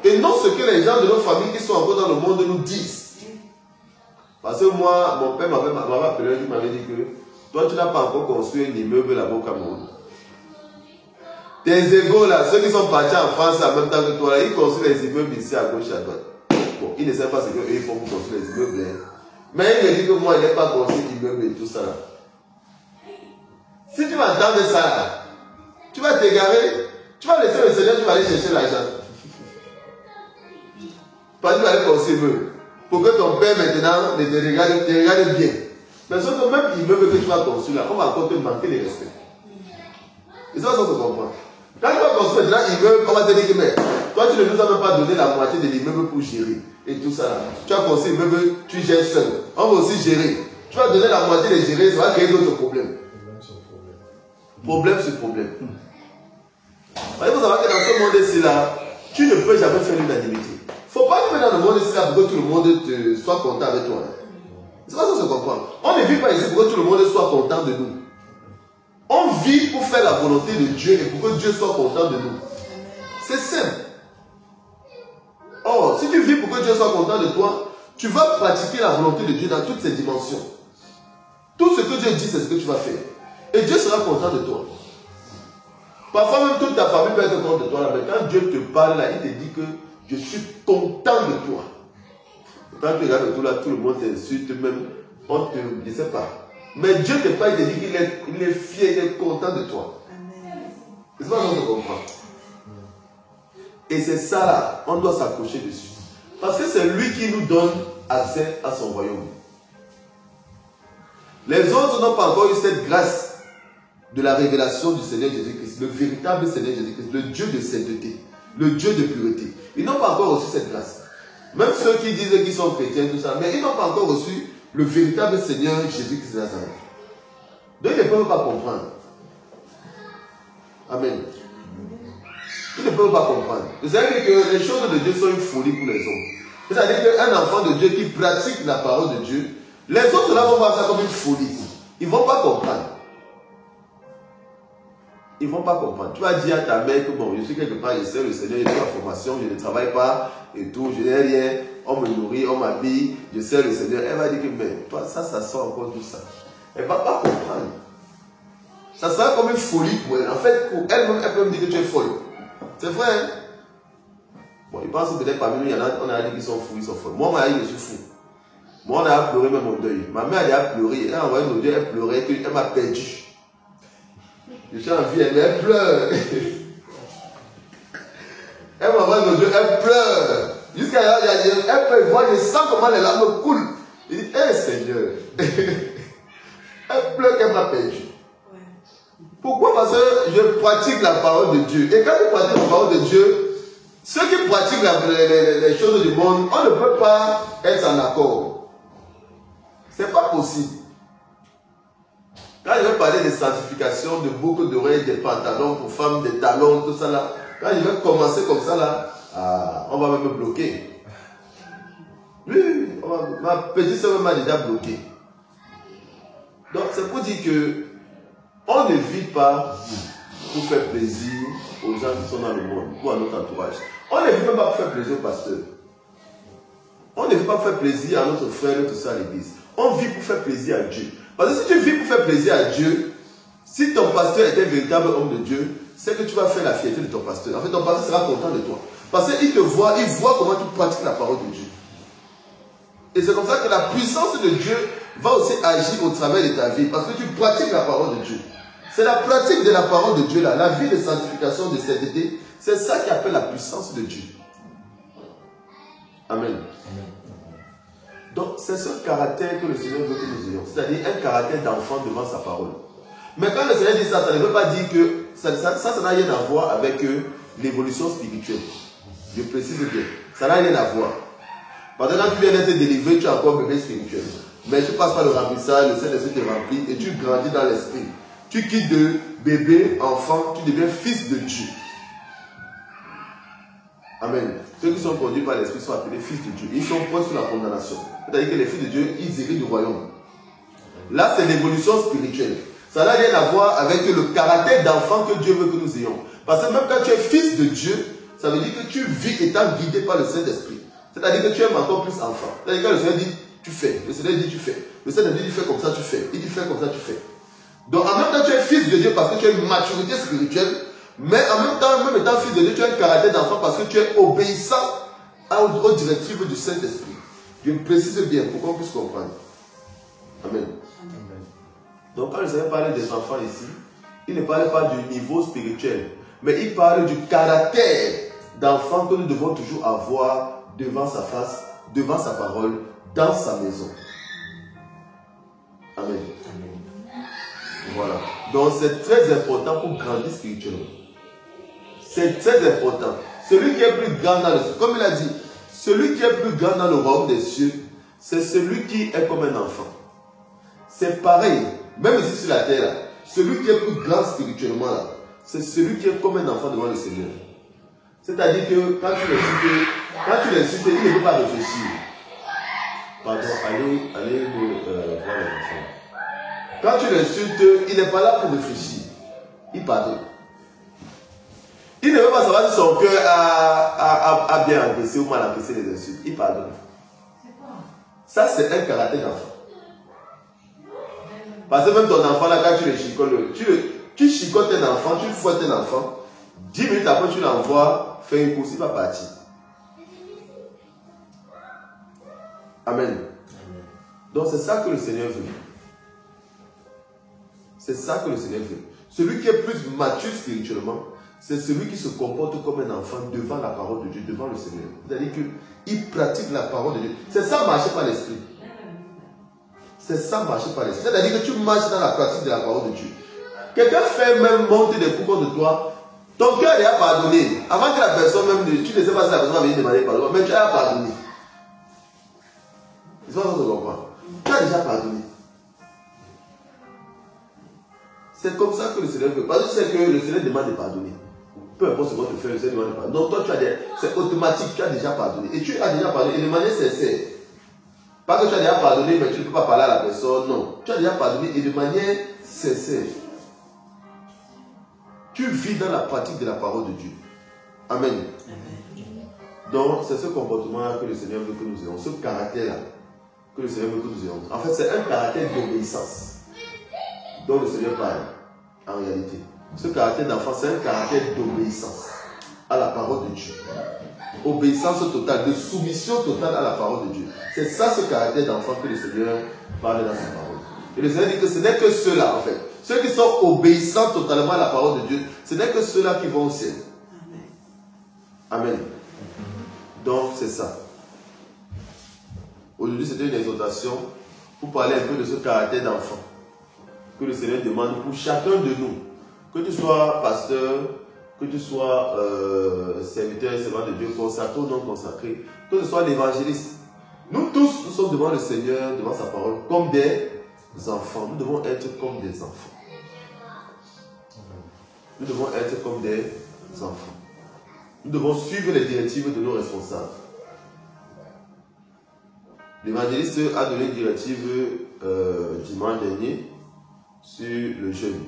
Speaker 1: et non ce que les gens de nos familles qui sont encore dans le monde nous disent. Parce que moi, mon père m'avait appelé, il m'avait dit que toi, tu n'as pas encore construit un immeuble là-bas au Cameroun. Tes égaux là, ceux qui sont partis en France en même temps que toi, là, ils construisent les immeubles ici à gauche et à droite. Bon, ils ne savent pas ce qu'eux ils font pour construire les immeubles. Hein. Mais il me dit que moi, il n'est pas construit l'immeuble et tout ça là. Si tu vas entendre ça là, tu vas t'égarer, tu vas laisser le Seigneur, tu vas aller chercher l'argent. Parce que tu vas aller construire l'immeuble. Pour que ton père maintenant te regarde bien. Mais sauf que même l'immeuble que tu vas construire là, on va encore te manquer de respect. Et ça, ça se comprend. Quand tu vas construire maintenant l'immeuble, on va te dire que mais, toi tu ne nous as même pas donné la moitié de l'immeuble pour gérer. Et tout ça là. Tu as construit l'immeuble, tu gères seul. On va aussi gérer. Tu vas donner la moitié de gérer, ça va créer d'autres problèmes. Problème sur problème. Il faut savoir que dans ce monde-ci là, tu ne peux jamais faire l'unanimité. Il ne faut pas que dans le monde ici là pour que tout le monde soit content avec toi. C'est pas ça que se comprend. On ne vit pas ici pour que tout le monde soit content de nous. On vit pour faire la volonté de Dieu et pour que Dieu soit content de nous. C'est simple. Or, si tu vis pour que Dieu soit content de toi, tu vas pratiquer la volonté de Dieu dans toutes ses dimensions. Tout ce que Dieu dit, c'est ce que tu vas faire. Et Dieu sera content de toi. Parfois même toute ta famille peut être contente de toi. Mais quand Dieu te parle, là, il te dit que je suis content de toi. Quand tu regardes autour là, tout le monde t'insulte, même, on te, je ne sais pas. Mais Dieu te parle, il te dit qu'il est fier, il est content de toi. C'est pas ça qu'on comprend. Et c'est ça là, on doit s'accrocher dessus. Parce que c'est lui qui nous donne accès à son royaume. Les autres n'ont pas encore eu cette grâce de la révélation du Seigneur Jésus-Christ, le véritable Seigneur Jésus-Christ, le Dieu de sainteté, le Dieu de pureté. Ils n'ont pas encore reçu cette grâce. Même ceux qui disent qu'ils sont chrétiens, tout ça, mais ils n'ont pas encore reçu le véritable Seigneur Jésus-Christ de Nazareth. Donc ils ne peuvent pas comprendre. Amen. Ils ne peuvent pas comprendre. Vous savez que les choses de Dieu sont une folie pour les hommes. C'est-à-dire qu'un enfant de Dieu qui pratique la parole de Dieu, les autres là vont voir ça comme une folie. Ils ne vont pas comprendre. Ils ne vont pas comprendre. Tu vas dire à ta mère que bon, je suis quelque part, je sais le Seigneur, j'ai la formation, je ne travaille pas et tout, je n'ai rien, on me nourrit, on m'habille, je sais le Seigneur. Elle va dire que mais toi, ça sort encore tout ça. Elle ne va pas comprendre. Ça sera comme une folie pour elle. En fait, pour elle-même, elle peut me dire que tu es folle. C'est vrai, hein? Bon, ils pensent peut-être parmi nous, il y en a, on a dit qu'ils sont fous, ils sont folles. Moi, ma vie, je suis fou. Moi, on a pleuré même mon deuil. Ma mère, elle a pleuré. Elle a envoyé mon deuil, elle pleurait, elle m'a perdu. Je suis en vie, elle pleure. Elle m'envoie mon deuil, elle pleure. Jusqu'à là, elle peut voir, je sens comment les larmes coulent. Il dit, hé Seigneur. Elle pleure qu'elle m'a perdu. Pourquoi? Parce que je pratique la parole de Dieu. Et quand je pratique la parole de Dieu, ceux qui pratiquent les choses du monde, on ne peut pas être en accord. C'est pas possible. Quand je vais parler de sanctification, de boucles d'oreilles, des pantalons pour femmes, des talons, tout ça là, quand je vais commencer comme ça là, on va même me bloquer. Oui, ma petite soeur m'a déjà bloqué. Donc c'est pour dire que on ne vit pas pour faire plaisir aux gens qui sont dans le monde ou à notre entourage. On ne vit même pas pour faire plaisir au pasteur. On ne vit pas pour faire plaisir à notre frère, notre soeur à l'église. On vit pour faire plaisir à Dieu. Parce que si tu vis pour faire plaisir à Dieu, si ton pasteur est un véritable homme de Dieu, c'est que tu vas faire la fierté de ton pasteur. En fait, ton pasteur sera content de toi. Parce qu'il te voit, il voit comment tu pratiques la parole de Dieu. Et c'est comme ça que la puissance de Dieu va aussi agir au travers de ta vie. Parce que tu pratiques la parole de Dieu. C'est la pratique de la parole de Dieu là, la vie de sanctification, de sainteté, c'est ça qui appelle la puissance de Dieu. Amen. Donc c'est ce caractère que le Seigneur veut que nous ayons, c'est-à-dire un caractère d'enfant devant sa parole. Mais quand le Seigneur dit ça, ça ne veut pas dire que ça n'a rien à voir avec l'évolution spirituelle. Je précise bien, ça n'a rien à voir. Parce que quand tu viens d'être délivré, tu es encore bébé spirituel. Mais tu passes par le remplissage, le Saint-Esprit te remplit et tu grandis dans l'esprit. Tu quittes de bébé, enfant, tu deviens fils de Dieu. Amen. Ceux qui sont conduits par l'Esprit sont appelés fils de Dieu. Ils sont points sous la condamnation. C'est-à-dire que les fils de Dieu, ils héritent du royaume. Là, c'est l'évolution spirituelle. Ça n'a rien à voir avec le caractère d'enfant que Dieu veut que nous ayons. Parce que même quand tu es fils de Dieu, ça veut dire que tu vis étant guidé par le Saint-Esprit. C'est-à-dire que tu aimes encore plus enfant. C'est-à-dire que le Seigneur dit, tu fais. Le Seigneur dit, tu fais. Le Seigneur dit, fais comme ça, tu fais. Il dit, fais comme ça, tu fais. Donc en même temps, tu es fils de Dieu parce que tu as une maturité spirituelle. Mais en même temps, même étant fils de Dieu, tu as un caractère d'enfant parce que tu es obéissant aux directives du Saint-Esprit. Je précise bien pour qu'on puisse comprendre. Amen. Donc quand le Seigneur parlait des enfants ici, il ne parlait pas du niveau spirituel, mais il parle du caractère d'enfant que nous devons toujours avoir devant sa face, devant sa parole, dans sa maison. Amen. Voilà. Donc c'est très important pour grandir spirituellement. C'est très important. Celui qui est plus grand dans le ciel, comme il a dit, celui qui est plus grand dans le royaume des cieux, c'est celui qui est comme un enfant. C'est pareil, même ici sur la terre, là, celui qui est plus grand spirituellement, là, c'est celui qui est comme un enfant devant le Seigneur. C'est-à-dire que quand tu l'insultes, il ne peut pas réfléchir. Pardon, allez voir les enfants. Quand tu l'insultes, il n'est pas là pour réfléchir. Il pardonne. Il ne veut pas savoir si son cœur a bien encaissé ou mal encaissé les insultes. Il pardonne. Ça, c'est un caractère d'enfant. Parce que même ton enfant, là, quand tu le chicotes, tu chicotes un enfant, tu fouettes un enfant, 10 minutes après, tu l'envoies faire une course, il va partir. Amen. Donc, c'est ça que le Seigneur veut. C'est ça que le Seigneur veut. Celui qui est plus mature spirituellement, c'est celui qui se comporte comme un enfant devant la parole de Dieu, devant le Seigneur. C'est-à-dire qu'il pratique la parole de Dieu. C'est ça marcher par l'esprit. C'est ça marcher par l'esprit. C'est-à-dire que tu marches dans la pratique de la parole de Dieu. Quelqu'un fait même monter des coups contre toi, ton cœur est à pardonner. Avant que la personne même, tu ne sais pas si la personne va venir demander pardon, mais tu as pardonné. C'est pas ça que je comprends. Tu as déjà pardonné. C'est comme ça que le Seigneur veut. Parce que c'est que le Seigneur demande de pardonner. Peu importe ce qu'on te fait, le Seigneur demande de pardonner. Donc toi, c'est automatique, tu as déjà pardonné. Et tu as déjà pardonné, et de manière sincère. Pas que tu as déjà pardonné, mais tu ne peux pas parler à la personne. Non. Tu as déjà pardonné, et de manière sincère. Tu vis dans la pratique de la parole de Dieu. Amen. Donc, c'est ce comportement-là que le Seigneur veut que nous ayons. Ce caractère-là que le Seigneur veut que nous ayons. En fait, c'est un caractère d'obéissance dont le Seigneur parle, en réalité. Ce caractère d'enfant, c'est un caractère d'obéissance à la parole de Dieu. Obéissance totale, de soumission totale à la parole de Dieu. C'est ça ce caractère d'enfant que le Seigneur parle dans sa parole. Et le Seigneur dit que ce n'est que ceux-là, en fait. Ceux qui sont obéissants totalement à la parole de Dieu, ce n'est que ceux-là qui vont au ciel. Amen. Donc, c'est ça. Aujourd'hui, c'était une exhortation pour parler un peu de ce caractère d'enfant que le Seigneur demande pour chacun de nous. Que tu sois pasteur, que tu sois serviteur et servant de Dieu, consacré ou non consacré, que ce soit l'évangéliste. Nous tous, nous sommes devant le Seigneur, devant sa parole, comme des enfants. Nous devons être comme des enfants. Nous devons être comme des enfants. Nous devons suivre les directives de nos responsables. L'évangéliste a donné une directive dimanche dernier sur le jeûne.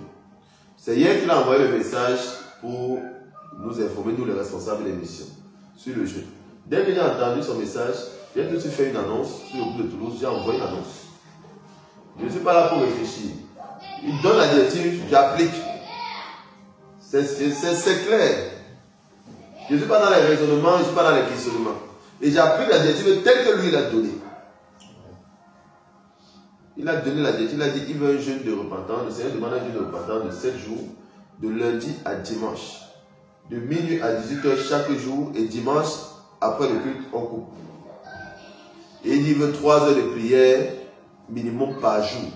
Speaker 1: C'est hier qu'il a envoyé le message pour nous informer, nous les responsables des missions, sur le jeûne. Dès que j'ai entendu son message, j'ai tout de suite fait une annonce sur le groupe de Toulouse, j'ai envoyé une annonce. Je ne suis pas là pour réfléchir. Il donne la directive, j'applique. C'est clair. Je ne suis pas dans les raisonnements, je ne suis pas dans les questionnements. Et j'applique la directive telle que lui l'a donnée. Il a donné la directive, il a dit qu'il veut un jeûne de repentance. Le Seigneur demande un jeûne de repentance de 7 jours, de lundi à dimanche. De minuit à 18h chaque jour et dimanche, après le culte, on coupe. Et il dit qu'il veut 3 heures de prière minimum par jour.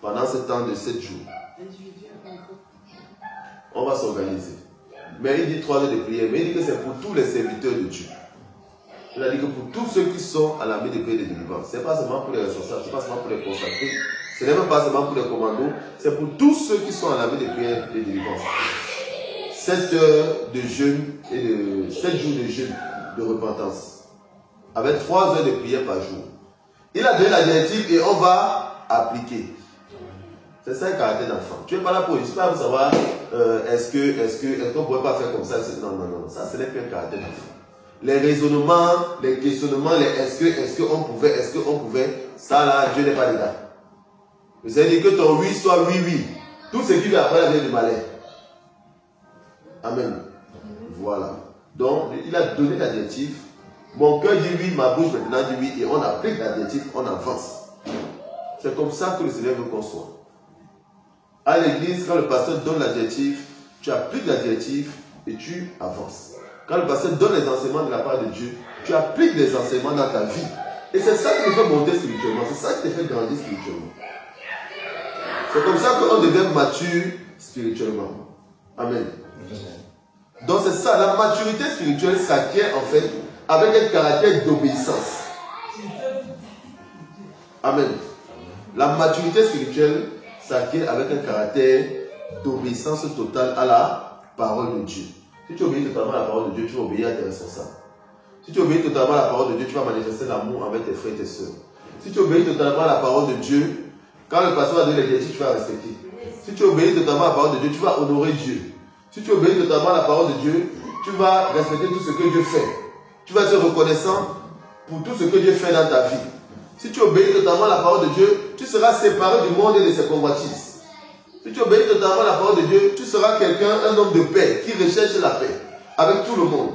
Speaker 1: Pendant ce temps de 7 jours. On va s'organiser. Mais il dit 3 heures de prière. Mais il dit que c'est pour tous les serviteurs de Dieu. Il a dit que pour tous ceux qui sont à la main de prière de délivrance, ce n'est pas seulement pour les responsables, ce n'est pas seulement pour les consacrés, ce n'est même pas seulement pour les commandos, c'est pour tous ceux qui sont à la main de prière de délivrance. 7 heures de jeûne et de 7 jours de jeûne de repentance. Avec 3 heures de prière par jour. Il a donné la directive et on va appliquer. C'est ça le caractère d'enfant. Tu n'es pas là pour savoir est-ce qu'on ne pourrait pas faire comme ça. Non. Ça, ce n'est qu'un caractère d'enfant. Les raisonnements, les questionnements, les est-ce qu'on pouvait, ça là, Dieu n'est pas dedans. Vous avez dit que ton oui soit oui. Tout ce qui lui apprend vient du malheur. Amen. Voilà. Donc, il a donné l'adjectif. Mon cœur dit oui, ma bouche maintenant dit oui, et on applique l'adjectif, on avance. C'est comme ça que le Seigneur veut qu'on soit. À l'église, quand le pasteur donne l'adjectif, tu appliques l'adjectif et tu avances. Quand le pasteur donne les enseignements de la part de Dieu, tu appliques les enseignements dans ta vie. Et c'est ça qui te fait monter spirituellement, c'est ça qui te fait grandir spirituellement. C'est comme ça qu'on devient mature spirituellement. Amen. Donc c'est ça, la maturité spirituelle s'acquiert en fait avec un caractère d'obéissance. Amen. La maturité spirituelle s'acquiert avec un caractère d'obéissance totale à la parole de Dieu. Si tu obéis totalement à la parole de Dieu, tu vas obéir à tes responsables. Si tu obéis totalement à la parole de Dieu, tu vas manifester l'amour avec tes frères et tes soeurs. Si tu obéis totalement à la parole de Dieu, quand le pasteur va donner les directives, tu vas respecter. Si tu obéis totalement à la parole de Dieu, tu vas honorer Dieu. Si tu obéis totalement à la parole de Dieu, tu vas respecter tout ce que Dieu fait. Tu vas être reconnaissant pour tout ce que Dieu fait dans ta vie. Si tu obéis totalement à la parole de Dieu, tu seras séparé du monde et de ses convoitises. Si tu obéis totalement à la parole de Dieu, tu seras quelqu'un, un homme de paix, qui recherche la paix avec tout le monde.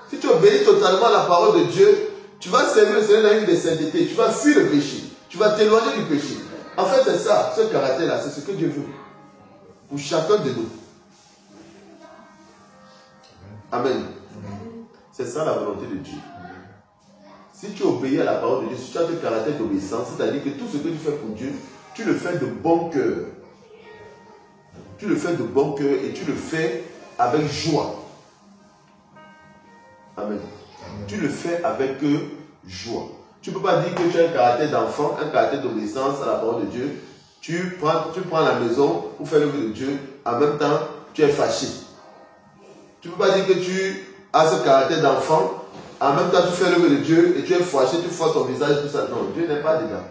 Speaker 1: Si tu obéis totalement à la parole de Dieu, tu vas servir le Seigneur dans une des saintetés, tu vas fuir le péché, tu vas t'éloigner du péché. En fait, c'est ça, ce caractère-là, c'est ce que Dieu veut pour chacun de nous. Amen. C'est ça la volonté de Dieu. Si tu obéis à la parole de Dieu, si tu as ce caractère d'obéissance, c'est-à-dire que tout ce que tu fais pour Dieu, tu le fais de bon cœur. Tu le fais de bon cœur et tu le fais avec joie. Amen. Tu le fais avec joie. Tu ne peux pas dire que tu as un caractère d'enfant, un caractère d'obéissance à la parole de Dieu. Tu prends la maison pour faire l'œuvre de Dieu. En même temps, tu es fâché. Tu ne peux pas dire que tu as ce caractère d'enfant. En même temps, tu fais l'œuvre de Dieu et tu es fâché, tu froisses ton visage, tout ça. Non, Dieu n'est pas dedans.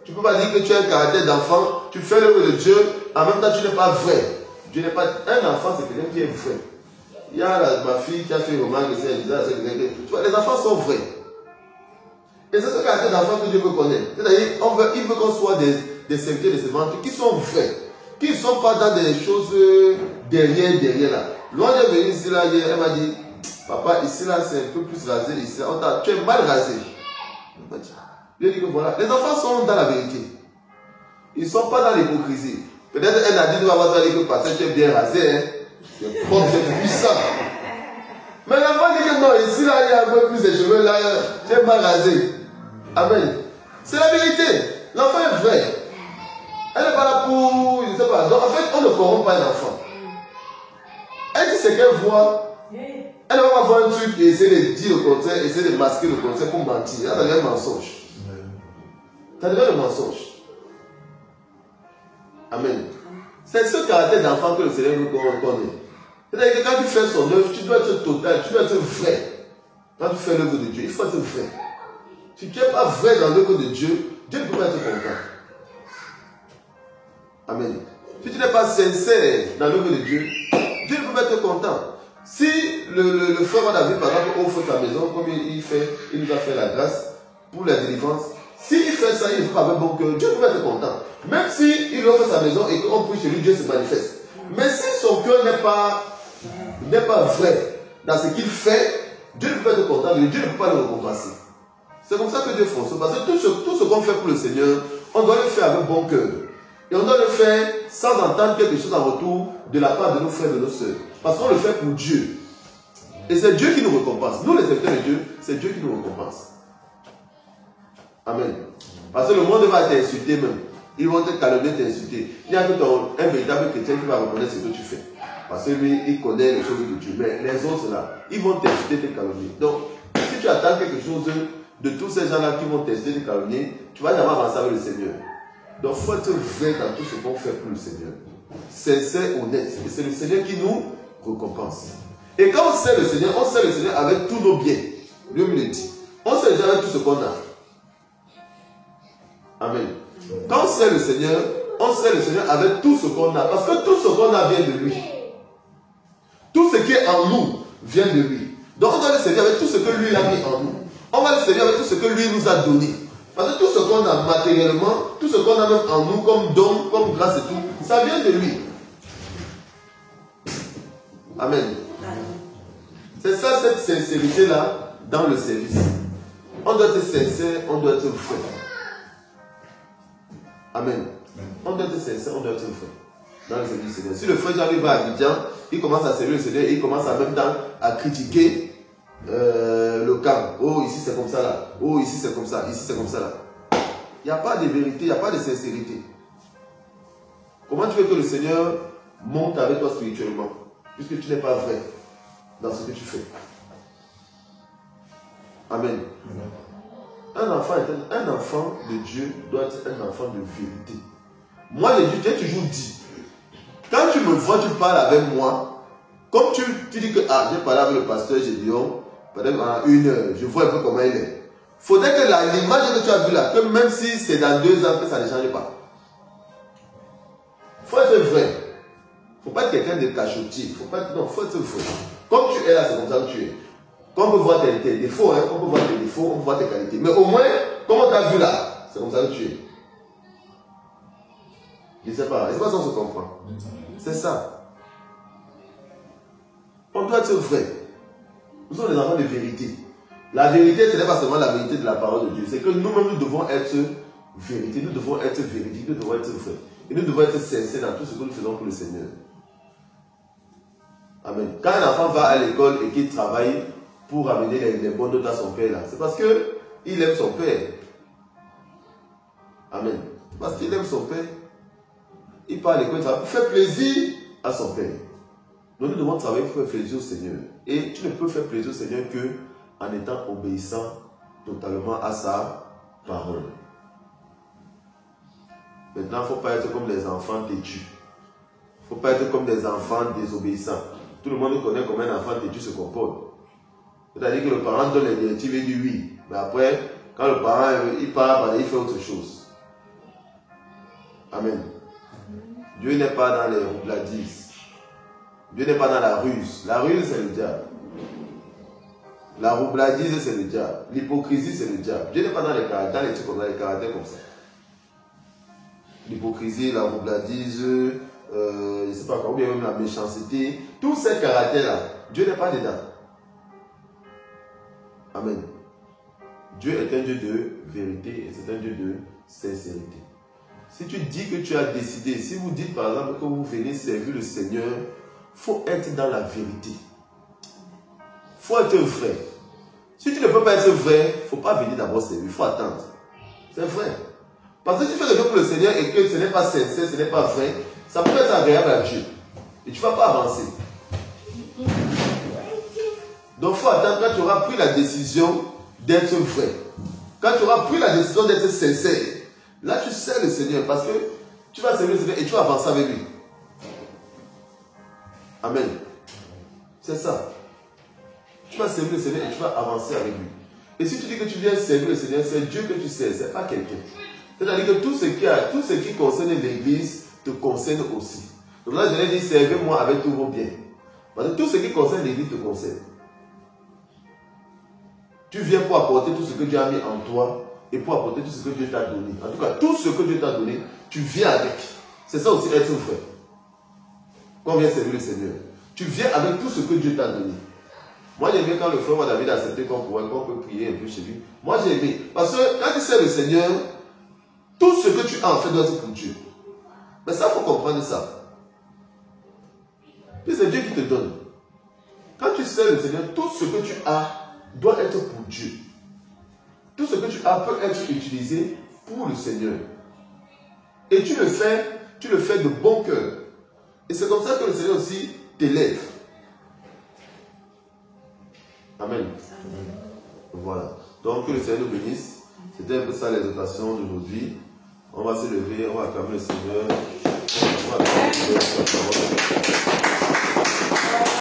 Speaker 1: Tu ne peux pas dire que tu as un caractère d'enfant, tu fais l'œuvre de Dieu, en même temps, tu n'es pas vrai. Dieu n'est pas... Un enfant, c'est quelqu'un qui est vrai. Il y a ma fille qui a fait remarque, tu vois, les enfants sont vrais. Et c'est ce caractère d'enfant que Dieu veut connaître. C'est-à-dire, il veut qu'on soit des serviteurs de ses ventres qui sont vrais, qui ne sont pas dans des choses derrière là. Loin de venir ici là, elle m'a dit, papa, ici là, c'est un peu plus rasé, ici, tu es mal rasé. Je lui ai dit que voilà, les enfants sont dans la vérité. Ils ne sont pas dans l'hypocrisie. Peut-être elle a dit, tu vas voir ça, que parce que tu es bien rasé, hein. Comme c'est puissant. Mais l'enfant dit que non, ici là, il y a un peu plus de cheveux là, tu es mal rasé. Amen. C'est la vérité. L'enfant est vrai. Elle n'est pas là pour, je ne sais pas. Donc en fait, on ne corrompt pas un enfant. Elle dit ce qu'elle voit. Elle ne va pas voir un truc et essayer de dire le contraire, essayer de masquer le contraire pour mentir. Ça devient un mensonge. Ça devient un mensonge. Amen. C'est ce caractère d'enfant que le Seigneur veut qu'on connaisse. C'est-à-dire que quand tu fais son œuvre, tu dois être total, tu dois être vrai. Quand tu fais l'œuvre de Dieu, il faut être vrai. Si tu n'es pas vrai dans l'œuvre de Dieu, Dieu ne peut pas être content. Amen. Si tu n'es pas sincère dans l'œuvre de Dieu, Dieu ne peut pas être content. Si le frère David, par exemple, offre sa maison, comme il nous a fait la grâce pour la délivrance, s'il fait ça, il ne fait pas avec bon cœur, Dieu ne peut pas être content. Même s'il offre sa maison et qu'on prie chez lui, Dieu se manifeste. Mais si son cœur n'est pas vrai dans ce qu'il fait, Dieu ne peut pas être content, Dieu ne peut pas le récompenser. C'est comme ça que Dieu fonctionne. Parce que tout ce qu'on fait pour le Seigneur, on doit le faire avec bon cœur. Et on doit le faire sans entendre quelque chose en retour de la part de nos frères et de nos sœurs. Parce qu'on le fait pour Dieu. Et c'est Dieu qui nous récompense. Nous, les serviteurs de Dieu, c'est Dieu qui nous récompense. Amen. Parce que le monde va t'insulter même. Ils vont te calomnier, t'insulter. Il n'y a que un véritable chrétien qui va reconnaître ce que tu fais. Parce que lui, il connaît les choses de Dieu. Mais les autres là, ils vont t'insulter, te calomnier. Donc, si tu attends quelque chose de tous ces gens-là qui vont t'insulter, te calomnier, tu vas jamais avancer avec le Seigneur. Donc, il faut être vrai dans tout ce qu'on fait pour le Seigneur. Sincère, honnête. Et c'est le Seigneur qui nous récompense. Et quand on sert le Seigneur avec tous nos biens. Dieu me le dit. On sert déjà avec tout ce qu'on a. Amen. Quand on sert le Seigneur, on sert le Seigneur avec tout ce qu'on a. Parce que tout ce qu'on a vient de lui. Tout ce qui est en nous vient de lui. Donc on doit le servir avec tout ce que lui a mis en nous. On va le servir avec tout ce que lui nous a donné. Parce que tout ce qu'on a matériellement, tout ce qu'on a même en nous comme don, comme grâce et tout, ça vient de lui. Amen. C'est ça, cette sincérité-là dans le service. On doit être sincère, on doit être vrai. Amen. On doit être sincère, on doit être vrai dans le service du Seigneur. Si le frère arrive à Abidjan, il commence à servir le Seigneur et il commence en même temps à critiquer le camp. Oh, ici c'est comme ça là. Oh, ici c'est comme ça. Ici c'est comme ça là. Il n'y a pas de vérité, il n'y a pas de sincérité. Comment tu veux que le Seigneur monte avec toi spirituellement, puisque tu n'es pas vrai dans ce que tu fais? Amen. Un enfant de Dieu doit être un enfant de vérité. Moi, j'ai toujours dit, quand tu me vois, tu parles avec moi, comme tu dis que j'ai parlé avec le pasteur Gédéon, pendant 1 heure, je vois un peu comment il est. Il faudrait que l'image que tu as vue là, que même si c'est dans 2 ans, que ça ne change pas. Il faut être vrai. Il ne faut pas être quelqu'un de cachotier. Non, il faut être vrai. Comme tu es là, c'est comme ça que tu es. Quand on peut voir tes défauts, on peut voir tes défauts, on peut voir tes qualités. Mais au moins, comme on t'a vu là, c'est comme ça que tu es. Je ne sais pas. C'est pas ça qu'on se comprend. C'est ça. On doit être vrai. Nous sommes des enfants de vérité. La vérité, ce n'est pas seulement la vérité de la parole de Dieu. C'est que nous-mêmes, nous devons être vérité. Nous devons être véridiques. Nous devons être vrais. Et nous devons être sincères dans tout ce que nous faisons pour le Seigneur. Amen. Quand un enfant va à l'école et qu'il travaille pour amener les bonnes notes à son père, là, c'est parce qu'il aime son père. Amen. Parce qu'il aime son père. Il part à l'école, il travaille pour faire plaisir à son père. Donc nous devons travailler pour faire plaisir au Seigneur. Et tu ne peux faire plaisir au Seigneur qu'en étant obéissant totalement à sa parole. Maintenant, il ne faut pas être comme des enfants têtus. Il ne faut pas être comme des enfants désobéissants. Tout le monde connaît comment un enfant têtu se comporte. C'est-à-dire que le parent donne les directives et dit oui. Mais après, quand le parent il part, il fait autre chose. Amen. Dieu n'est pas dans les roubladises. Dieu n'est pas dans la ruse. La ruse, c'est le diable. La roubladise, c'est le diable. L'hypocrisie, c'est le diable. Dieu n'est pas dans les caractères comme ça. L'hypocrisie, la roubladise, je ne sais pas comment, ou bien même la méchanceté. Tous ces caractères-là, Dieu n'est pas dedans. Amen. Dieu est un Dieu de vérité et c'est un Dieu de sincérité. Si tu dis que tu as décidé, si vous dites par exemple que vous venez servir le Seigneur, il faut être dans la vérité. Il faut être vrai. Si tu ne peux pas être vrai, il ne faut pas venir d'abord servir, il faut attendre. C'est vrai. Parce que si tu fais quelque chose pour le Seigneur et que ce n'est pas sincère, ce n'est pas vrai, ça peut être agréable à Dieu. Et tu ne vas pas avancer. Donc il faut attendre quand tu auras pris la décision d'être vrai. Quand tu auras pris la décision d'être sincère, là tu sers le Seigneur parce que tu vas servir le Seigneur et tu vas avancer avec lui. Amen. C'est ça. Tu vas servir le Seigneur et tu vas avancer avec lui. Et si tu dis que tu viens servir le Seigneur, c'est Dieu que tu sers, ce n'est pas quelqu'un. C'est-à-dire que tout ce qui concerne l'Église te concerne aussi. Donc là, je l'ai dit, servez-moi avec tous vos biens. Parce que tout ce qui concerne l'Église te concerne. Tu viens pour apporter tout ce que Dieu a mis en toi et pour apporter tout ce que Dieu t'a donné. En tout cas, tout ce que Dieu t'a donné, tu viens avec. C'est ça aussi être vrai. Quand on vient servir le Seigneur, tu viens avec tout ce que Dieu t'a donné. Moi, j'ai aimé quand le frère David a accepté qu'on peut prier un peu chez lui. Moi, j'ai aimé. Parce que quand tu sers le Seigneur, tout ce que tu as en fait doit être pour Dieu. Mais ça, il faut comprendre ça. Puis c'est Dieu qui te donne. Quand tu sers le Seigneur, tout ce que tu as doit être pour Dieu. Tout ce que tu as peut être utilisé pour le Seigneur. Et tu le fais de bon cœur. Et c'est comme ça que le Seigneur aussi t'élève. Amen. Voilà. Donc que le Seigneur nous bénisse. C'était un peu ça l'exhortation d'aujourd'hui. On va se lever, on va acclamer le Seigneur. On va acclamer le Seigneur.